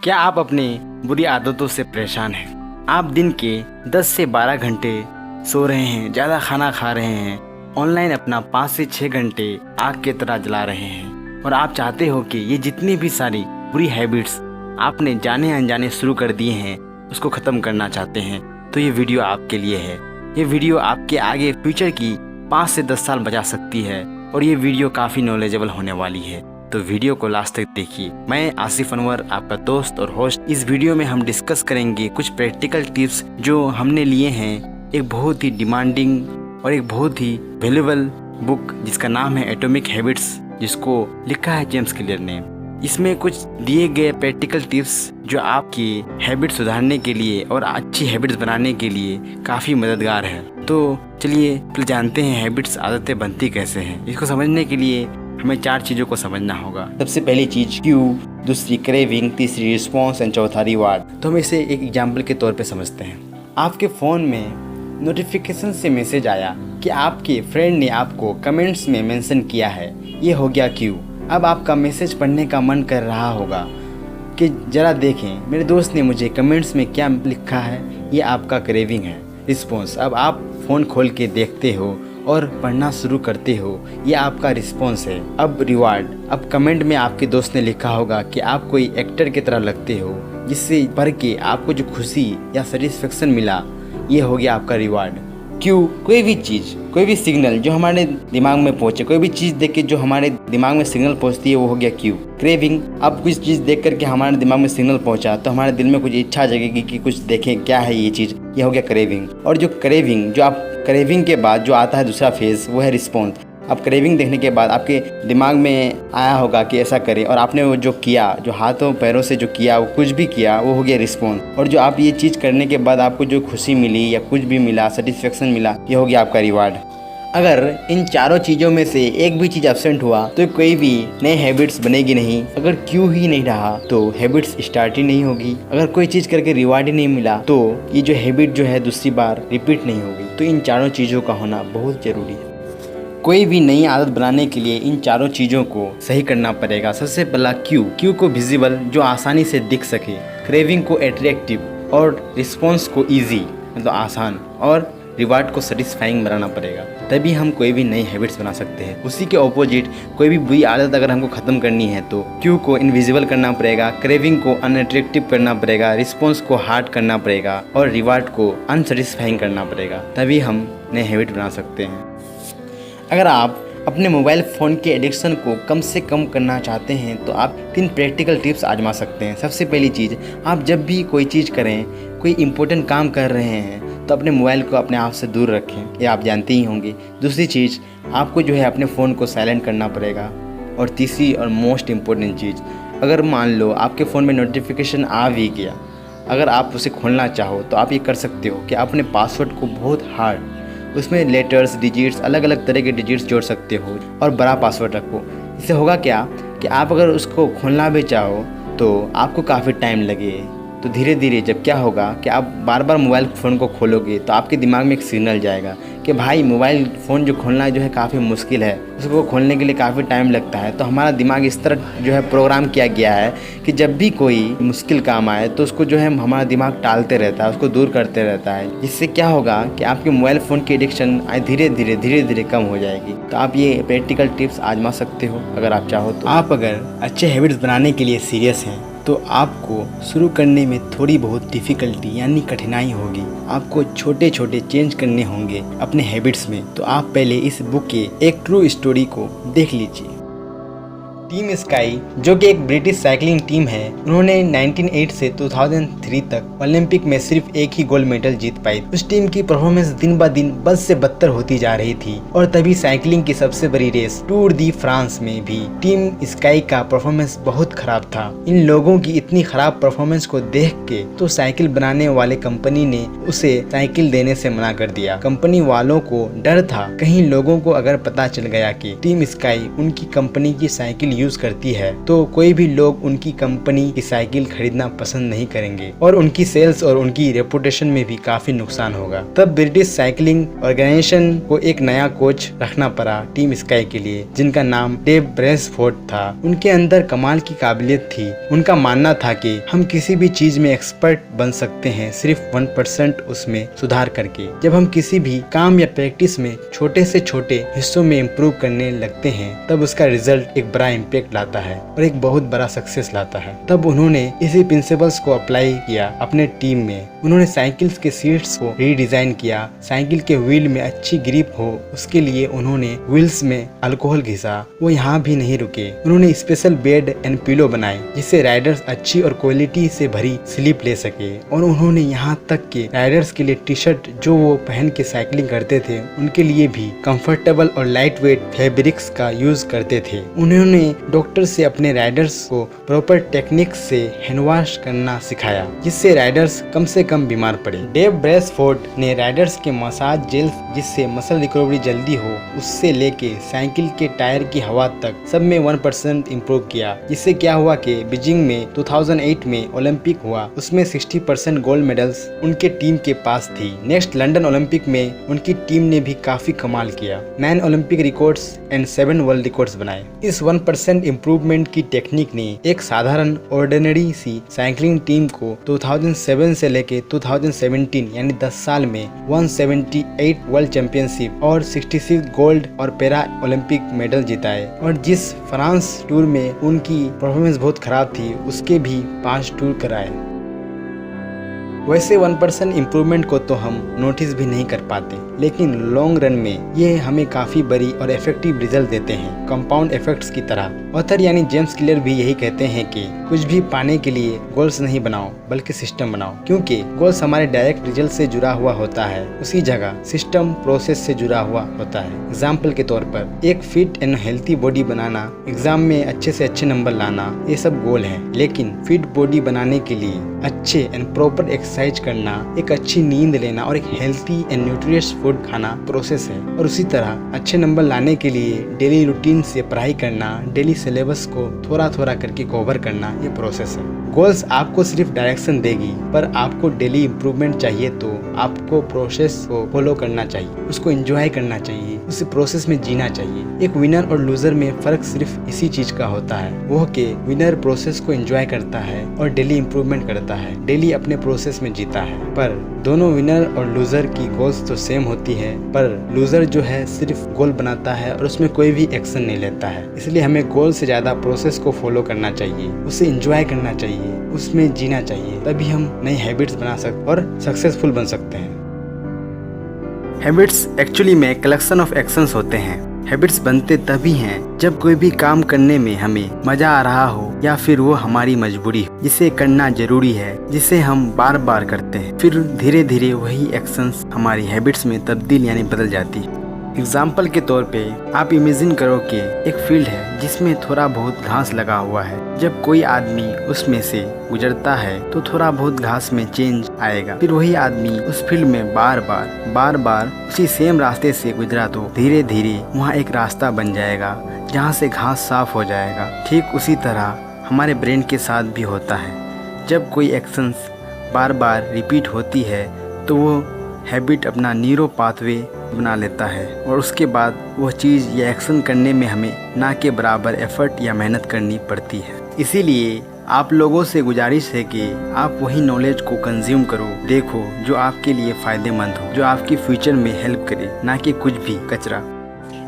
क्या आप अपनी बुरी आदतों से परेशान हैं? आप दिन के 10 से 12 घंटे सो रहे हैं, ज़्यादा खाना खा रहे हैं, ऑनलाइन अपना 5 से 6 घंटे आग की तरह जला रहे हैं और आप चाहते हो कि ये जितनी भी सारी बुरी हैबिट्स आपने जाने अनजाने शुरू कर दिए हैं उसको ख़त्म करना चाहते हैं, तो ये वीडियो आपके लिए है। ये वीडियो आपके आगे फ्यूचर की 5 से 10 साल बचा सकती है और ये वीडियो काफ़ी नॉलेजेबल होने वाली है, तो वीडियो को लास्ट तक देखिए। मैं आसिफ अनवर, आपका दोस्त और होस्ट। इस वीडियो में हम डिस्कस करेंगे कुछ प्रैक्टिकल टिप्स जो हमने लिए हैं एक बहुत ही डिमांडिंग और एक बहुत ही वैल्यूएबल बुक जिसका नाम है एटॉमिक हैबिट्स, जिसको लिखा है जेम्स क्लियर ने। इसमें कुछ दिए गए प्रैक्टिकल टिप्स जो आपकी हैबिट सुधारने के लिए और अच्छी हैबिट्स बनाने के लिए काफ़ी मददगार है। तो चलिए फिर जानते हैं हैबिट्स आदतें बनती कैसे हैं। इसको समझने के लिए हमें 4 चीज़ों को समझना होगा। सबसे पहली चीज़ क्यू, दूसरी क्रेविंग, तीसरी रिस्पॉन्स एंड चौथा रिवार्ड। तो हम इसे एक एग्जाम्पल के तौर पे समझते हैं। आपके फ़ोन में नोटिफिकेशन से मैसेज आया कि आपके फ्रेंड ने आपको कमेंट्स में मेंशन किया है, ये हो गया क्यू। अब आपका मैसेज पढ़ने का मन कर रहा होगा कि ज़रा देखें मेरे दोस्त ने मुझे कमेंट्स में क्या लिखा है, ये आपका क्रेविंग है। रिस्पॉन्स, अब आप फ़ोन खोल के देखते हो और पढ़ना शुरू करते हो, ये आपका रिस्पॉन्स है। अब रिवार्ड, अब कमेंट में आपके दोस्त ने लिखा होगा कि आप कोई एक्टर की तरह लगते हो, जिससे पढ़ के आपको जो खुशी या सेटिस्फेक्शन मिला, ये हो गया आपका रिवार्ड। क्यों? कोई भी चीज़, कोई भी सिग्नल जो हमारे दिमाग में पहुँचे, कोई भी चीज़ देख के जो हमारे दिमाग में सिग्नल पहुँचती है वो हो गया क्यू। क्रेविंग, अब कुछ चीज़ देख करके हमारे दिमाग में सिग्नल पहुँचा तो हमारे दिल में कुछ इच्छा जगेगी कि कुछ देखें क्या है ये चीज़, ये हो गया क्रेविंग। और जो क्रेविंग, जो आप क्रेविंग के बाद जो आता है दूसरा फेज़, वो है रिस्पॉन्स। अब क्रेविंग देखने के बाद आपके दिमाग में आया होगा कि ऐसा करें और आपने वो जो किया, जो हाथों पैरों से जो किया, वो कुछ भी किया, वो हो गया रिस्पॉन्स। और जो आप ये चीज़ करने के बाद आपको जो खुशी मिली या कुछ भी मिला, सेटिस्फेक्शन मिला, ये हो गया आपका रिवार्ड। अगर इन चारों चीज़ों में से एक भी चीज़ एब्सेंट हुआ तो कोई भी नए हैबिट्स बनेगी नहीं। अगर क्यू ही नहीं रहा तो हैबिट्स स्टार्ट ही नहीं होगी। अगर कोई चीज़ करके रिवार्ड ही नहीं मिला तो ये जो हैबिट जो है दूसरी बार रिपीट नहीं होगी। तो इन चारों चीज़ों का होना बहुत ज़रूरी है। कोई भी नई आदत बनाने के लिए इन चारों चीज़ों को सही करना पड़ेगा। सबसे पहला क्यू को विजिबल, जो आसानी से दिख सके, क्रेविंग को एट्रैक्टिव और रिस्पॉन्स को ईजी मतलब आसान, और रिवार्ड को सेटिस्फाइंग बनाना पड़ेगा, तभी हम कोई भी नई हैबिट्स बना सकते हैं। उसी के ऑपोजिट कोई भी बुरी आदत अगर हमको ख़त्म करनी है तो क्यू को इनविजिबल करना पड़ेगा, क्रेविंग को अनअट्रैक्टिव करना पड़ेगा, रिस्पॉन्स को हार्ड करना पड़ेगा और रिवार्ड को अनसेटिस्फाइंग करना पड़ेगा, तभी हम नए हैबिट बना सकते हैं। अगर आप अपने मोबाइल फ़ोन के एडिक्शन को कम से कम करना चाहते हैं तो आप 3 प्रैक्टिकल टिप्स आजमा सकते हैं। सबसे पहली चीज़, आप जब भी कोई चीज़ करें, कोई इम्पोर्टेंट काम कर रहे हैं तो अपने मोबाइल को अपने आप से दूर रखें, ये आप जानते ही होंगे। दूसरी चीज़, आपको जो है अपने फ़ोन को साइलेंट करना पड़ेगा। और तीसरी और मोस्ट इम्पोर्टेंट चीज़, अगर मान लो आपके फ़ोन में नोटिफिकेशन आ भी गया, अगर आप उसे खोलना चाहो तो आप ये कर सकते हो कि अपने पासवर्ड को बहुत हार्ड, उसमें लेटर्स, डिजिट्स, अलग अलग तरह के डिजिट्स जोड़ सकते हो और बड़ा पासवर्ड रखो। इससे होगा क्या कि आप अगर उसको खोलना भी चाहो तो आपको काफ़ी टाइम लगे, तो धीरे धीरे जब क्या होगा कि आप बार बार मोबाइल फ़ोन को खोलोगे तो आपके दिमाग में एक सिग्नल जाएगा कि भाई मोबाइल फ़ोन जो खोलना जो है काफ़ी मुश्किल है, उसको खोलने के लिए काफ़ी टाइम लगता है। तो हमारा दिमाग इस तरह जो है प्रोग्राम किया गया है कि जब भी कोई मुश्किल काम आए तो उसको जो है हमारा दिमाग टालते रहता है, उसको दूर करते रहता है। इससे क्या होगा कि आपके मोबाइल फ़ोन की एडिक्शन धीरे धीरे कम हो जाएगी। तो आप ये प्रैक्टिकल टिप्स आजमा सकते हो अगर आप चाहो तो। आप अगर अच्छे हैबिट्स बनाने के लिए सीरियस हैं तो आपको शुरू करने में थोड़ी बहुत डिफ़िकल्टी यानी कठिनाई होगी। आपको छोटे छोटे चेंज करने होंगे अपने हैबिट्स में। तो आप पहले इस बुक के एक ट्रू स्टोरी को देख लीजिए। टीम स्काई, जो कि एक ब्रिटिश साइकिलिंग टीम है, उन्होंने 1908 से 2003 तक ओलंपिक में सिर्फ एक ही गोल्ड मेडल जीत पाई। उस टीम की परफॉर्मेंस दिन ब दिन बद से बदतर होती जा रही थी और तभी साइकिलिंग की सबसे बड़ी रेस टूर दी फ्रांस में भी टीम स्काई का परफॉर्मेंस बहुत खराब था। इन लोगों की इतनी खराब परफॉर्मेंस को देख के तो साइकिल बनाने वाले कंपनी ने उसे साइकिल देने से मना कर दिया। कंपनी वालों को डर था कहीं लोगों को अगर पता चल गया कि टीम स्काई उनकी कंपनी की साइकिल यूज करती है तो कोई भी लोग उनकी कंपनी की साइकिल खरीदना पसंद नहीं करेंगे और उनकी सेल्स और उनकी रेपुटेशन में भी काफी नुकसान होगा। तब ब्रिटिश साइकिलिंग ऑर्गेनाइजेशन को एक नया कोच रखना पड़ा टीम स्काई के लिए, जिनका नाम डेव ब्रेसफोर्ड था। उनके अंदर कमाल की काबिलियत थी। उनका मानना था कि हम किसी भी चीज में एक्सपर्ट बन सकते हैं सिर्फ 1% उसमें सुधार करके। जब हम किसी भी काम या प्रैक्टिस में छोटे से छोटे हिस्सों में इम्प्रूव करने लगते हैं तब उसका रिजल्ट एक बड़ा इम्पैक्ट लाता है और एक बहुत बड़ा सक्सेस लाता है। तब उन्होंने इसी प्रिंसिपल्स को अप्लाई किया अपने टीम में। उन्होंने साइकिल्स के सीट्स को रीडिजाइन किया, साइकिल के व्हील में अच्छी ग्रिप हो उसके लिए उन्होंने व्हील्स में अल्कोहल घिसा। वो यहाँ भी नहीं रुके, उन्होंने स्पेशल बेड एंड पिलो बनाए जिससे राइडर्स अच्छी और क्वालिटी से भरी स्लीप ले सके। और उन्होंने यहाँ तक के राइडर्स के लिए टी शर्ट जो वो पहन के साइकिलिंग करते थे उनके लिए भी कंफर्टेबल और लाइट वेट फैब्रिक्स का यूज करते थे। उन्होंने डॉक्टर से अपने राइडर्स को प्रॉपर टेक्निक से हैंड वॉश करना सिखाया जिससे राइडर्स कम से कम बीमार पड़े। डेव ब्रेसफोर्ड ने राइडर्स के मसाज जेल्स जिससे मसल रिकवरी जल्दी हो उससे लेके साइकिल के टायर की हवा तक सब में 1% इम्प्रूव किया। जिससे क्या हुआ कि बीजिंग में 2008 में ओलंपिक हुआ, उसमें 60% गोल्ड मेडल्स उनके टीम के पास थी। नेक्स्ट लंदन ओलंपिक में उनकी टीम ने भी काफी कमाल किया, 9 Olympic records and 7 world records बनाए। इस 1% इम्प्रूवमेंट की टेक्निक ने एक साधारण ऑर्डिनरी सी साइकिलिंग टीम को 2007 से लेके 2017 यानी 10 साल में 178 वर्ल्ड चैंपियनशिप और 66 गोल्ड और पैरा ओलंपिक मेडल जिताए। और जिस फ्रांस टूर में उनकी परफॉर्मेंस बहुत खराब थी उसके भी 5 टूर कराए। वैसे 1% इम्प्रूवमेंट को तो हम नोटिस भी नहीं कर पाते, लेकिन लॉन्ग रन में ये हमें काफी बड़ी और इफेक्टिव रिजल्ट देते हैं, कंपाउंड इफेक्ट्स की तरह। ऑथर यानी जेम्स क्लियर भी यही कहते हैं कि कुछ भी पाने के लिए गोल्स नहीं बनाओ बल्कि सिस्टम बनाओ, क्योंकि गोल्स हमारे डायरेक्ट रिजल्ट से जुड़ा हुआ होता है, उसी जगह सिस्टम प्रोसेस से जुड़ा हुआ होता है। एग्जाम्पल के तौर पर एक fit and healthy body banana, exam में अच्छे से अच्छे नंबर लाना, ये सब गोल है। लेकिन फिट बॉडी बनाने के लिए अच्छे एंड प्रॉपर एक्सरसाइज करना, एक अच्छी नींद लेना और एक हेल्थी एंड न्यूट्रिशियस फूड खाना प्रोसेस है। और उसी तरह अच्छे नंबर लाने के लिए डेली रूटीन से पढ़ाई करना, डेली सिलेबस को थोड़ा थोड़ा करके कवर करना, ये प्रोसेस है। गोल्स आपको सिर्फ डायरेक्शन देगी, पर आपको डेली इम्प्रूवमेंट चाहिए तो आपको प्रोसेस को फॉलो करना चाहिए, उसको एंजॉय करना चाहिए, उस प्रोसेस में जीना चाहिए। एक विनर और लूजर में फर्क सिर्फ इसी चीज का होता है, वो कि विनर प्रोसेस को एंजॉय करता है और डेली इम्प्रूवमेंट करता है, डेली अपने प्रोसेस में जीता है। पर दोनों विनर और लूजर की गोल्स तो सेम होती है, पर लूजर जो है सिर्फ गोल बनाता है और उसमें कोई भी एक्शन नहीं लेता है। इसलिए हमें गोल से ज्यादा प्रोसेस को फॉलो करना चाहिए, उसे एंजॉय करना चाहिए, उसमें जीना चाहिए, तभी हम नई हैबिट्स बना सकते और सक्सेसफुल बन सकते हैं। हैबिट्स एक्चुअली में कलेक्शन ऑफ एक्शंस होते हैं। हैबिट्स बनते तभी हैं जब कोई भी काम करने में हमें मजा आ रहा हो या फिर वो हमारी मजबूरी हो, जिसे करना जरूरी है, जिसे हम बार बार करते हैं। फिर धीरे धीरे वही एक्शंस हमारी हैबिट्स में तब्दील यानी बदल जाती है। एग्जाम्पल के तौर पे आप इमेजिन करो कि एक फील्ड है जिसमें थोड़ा बहुत घास लगा हुआ है। जब कोई आदमी उसमें से गुजरता है तो थोड़ा बहुत घास में चेंज आएगा। फिर वही आदमी उस फील्ड में बार बार उसी सेम रास्ते से गुजरा तो धीरे धीरे वहाँ एक रास्ता बन जाएगा जहाँ से घास साफ हो जाएगा। ठीक उसी तरह हमारे ब्रेन के साथ भी होता है। जब कोई एक्शंस बार बार रिपीट होती है तो वो हैबिट अपना न्यूरो पाथवे बना लेता है और उसके बाद वह चीज़ या एक्शन करने में हमें ना के बराबर एफर्ट या मेहनत करनी पड़ती है। इसीलिए आप लोगों से गुजारिश है कि आप वही नॉलेज को कंज्यूम करो, देखो जो आपके लिए फ़ायदेमंद हो, जो आपकी फ्यूचर में हेल्प करे, ना कि कुछ भी कचरा।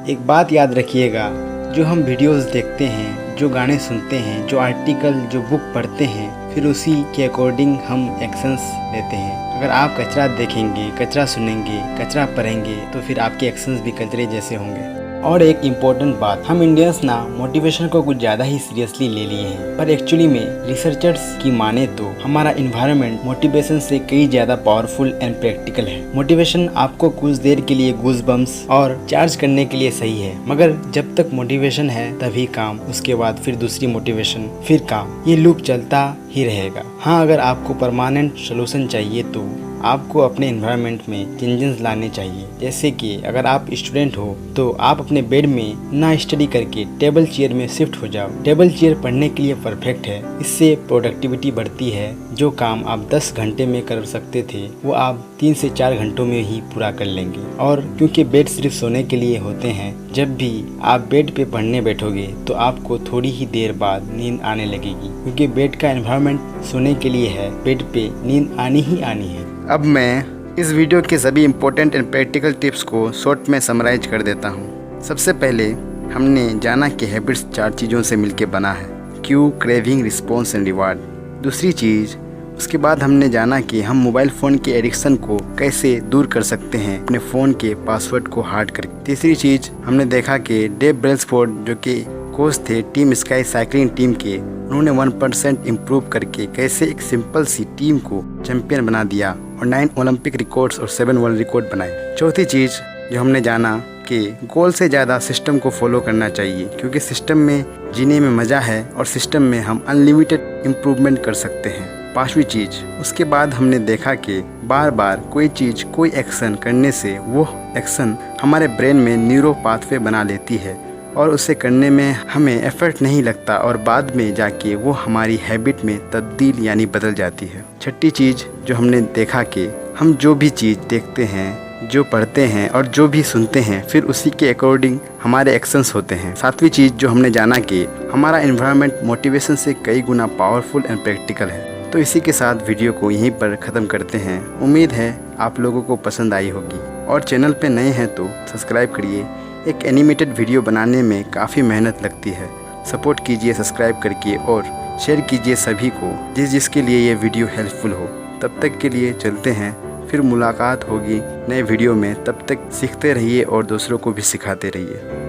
एक बात याद रखिएगा, जो हम वीडियोस देखते हैं, जो गाने सुनते हैं, जो आर्टिकल, जो बुक पढ़ते हैं, फिर उसी के अकॉर्डिंग हम एक्शंस लेते हैं। अगर आप कचरा देखेंगे, कचरा सुनेंगे, कचरा पढ़ेंगे तो फिर आपके एक्शंस भी कचरे जैसे होंगे। और एक इम्पोर्टेंट बात, हम इंडियंस ना मोटिवेशन को कुछ ज़्यादा ही सीरियसली ले लिए हैं, पर एक्चुअली में रिसर्चर्स की माने तो हमारा इन्वायरमेंट मोटिवेशन से कई ज़्यादा पावरफुल एंड प्रैक्टिकल है। मोटिवेशन आपको कुछ देर के लिए गूज़बम्स और चार्ज करने के लिए सही है, मगर जब तक मोटिवेशन है तभी काम, उसके बाद फिर दूसरी मोटिवेशन, फिर काम, ये लूप चलता ही रहेगा। हाँ, अगर आपको परमानेंट सोल्यूशन चाहिए तो आपको अपने एनवायरनमेंट में चेंजेस लाने चाहिए। जैसे कि अगर आप स्टूडेंट हो तो आप अपने बेड में ना स्टडी करके टेबल चेयर में शिफ्ट हो जाओ। टेबल चेयर पढ़ने के लिए परफेक्ट है। इससे प्रोडक्टिविटी बढ़ती है। जो काम आप 10 घंटे में कर सकते थे वो आप 3 से 4 घंटों में ही पूरा कर लेंगे। और क्योंकि बेड सिर्फ सोने के लिए होते हैं, जब भी आप बेड पे पढ़ने बैठोगे तो आपको थोड़ी ही देर बाद नींद आने लगेगी, क्योंकि बेड का एनवायरनमेंट सोने के लिए है। बेड पे नींद आनी ही आनी है। अब मैं इस वीडियो के सभी इम्पोर्टेंट एंड प्रैक्टिकल टिप्स को शॉर्ट में समराइज कर देता हूँ। सबसे पहले हमने जाना कि हैबिट्स 4 चीज़ों से मिलकर बना है: Q, craving, response and reward. दूसरी चीज़, उसके बाद हमने जाना कि हम मोबाइल फ़ोन के एडिक्शन को कैसे दूर कर सकते हैं अपने फ़ोन के पासवर्ड को हार्ड करके। तीसरी चीज़, हमने देखा कि डेव ब्रेल्सफोर्ड जो कि कोच थे टीम स्काई साइकिलिंग टीम के, उन्होंने 1% इम्प्रूव करके कैसे एक सिंपल सी टीम को चैंपियन बना दिया और 9 ओलंपिक रिकॉर्ड्स और 7 वर्ल्ड रिकॉर्ड बनाए। चौथी चीज़ जो हमने जाना कि गोल से ज़्यादा सिस्टम को फॉलो करना चाहिए, क्योंकि सिस्टम में जीने में मज़ा है और सिस्टम में हम अनलिमिटेड इम्प्रूवमेंट कर सकते हैं। पांचवी चीज़, उसके बाद हमने देखा कि बार बार कोई चीज़, कोई एक्शन करने से वो एक्शन हमारे ब्रेन में न्यूरो पाथवे बना लेती है और उसे करने में हमें एफर्ट नहीं लगता और बाद में जाके वो हमारी हैबिट में तब्दील यानी बदल जाती है। छठी चीज़ जो हमने देखा कि हम जो भी चीज़ देखते हैं, जो पढ़ते हैं और जो भी सुनते हैं, फिर उसी के अकॉर्डिंग हमारे एक्शंस होते हैं। सातवीं चीज़ जो हमने जाना कि हमारा एनवायरनमेंट मोटिवेशन से कई गुना पावरफुल एंड प्रैक्टिकल है। तो इसी के साथ वीडियो को यहीं पर ख़त्म करते हैं। उम्मीद है आप लोगों को पसंद आई होगी और चैनल पे नए हैं तो सब्सक्राइब करिए। एक एनिमेटेड वीडियो बनाने में काफ़ी मेहनत लगती है। सपोर्ट कीजिए सब्सक्राइब करके और शेयर कीजिए सभी को जिसके लिए ये वीडियो हेल्पफुल हो। तब तक के लिए चलते हैं, फिर मुलाकात होगी नए वीडियो में। तब तक सीखते रहिए और दूसरों को भी सिखाते रहिए।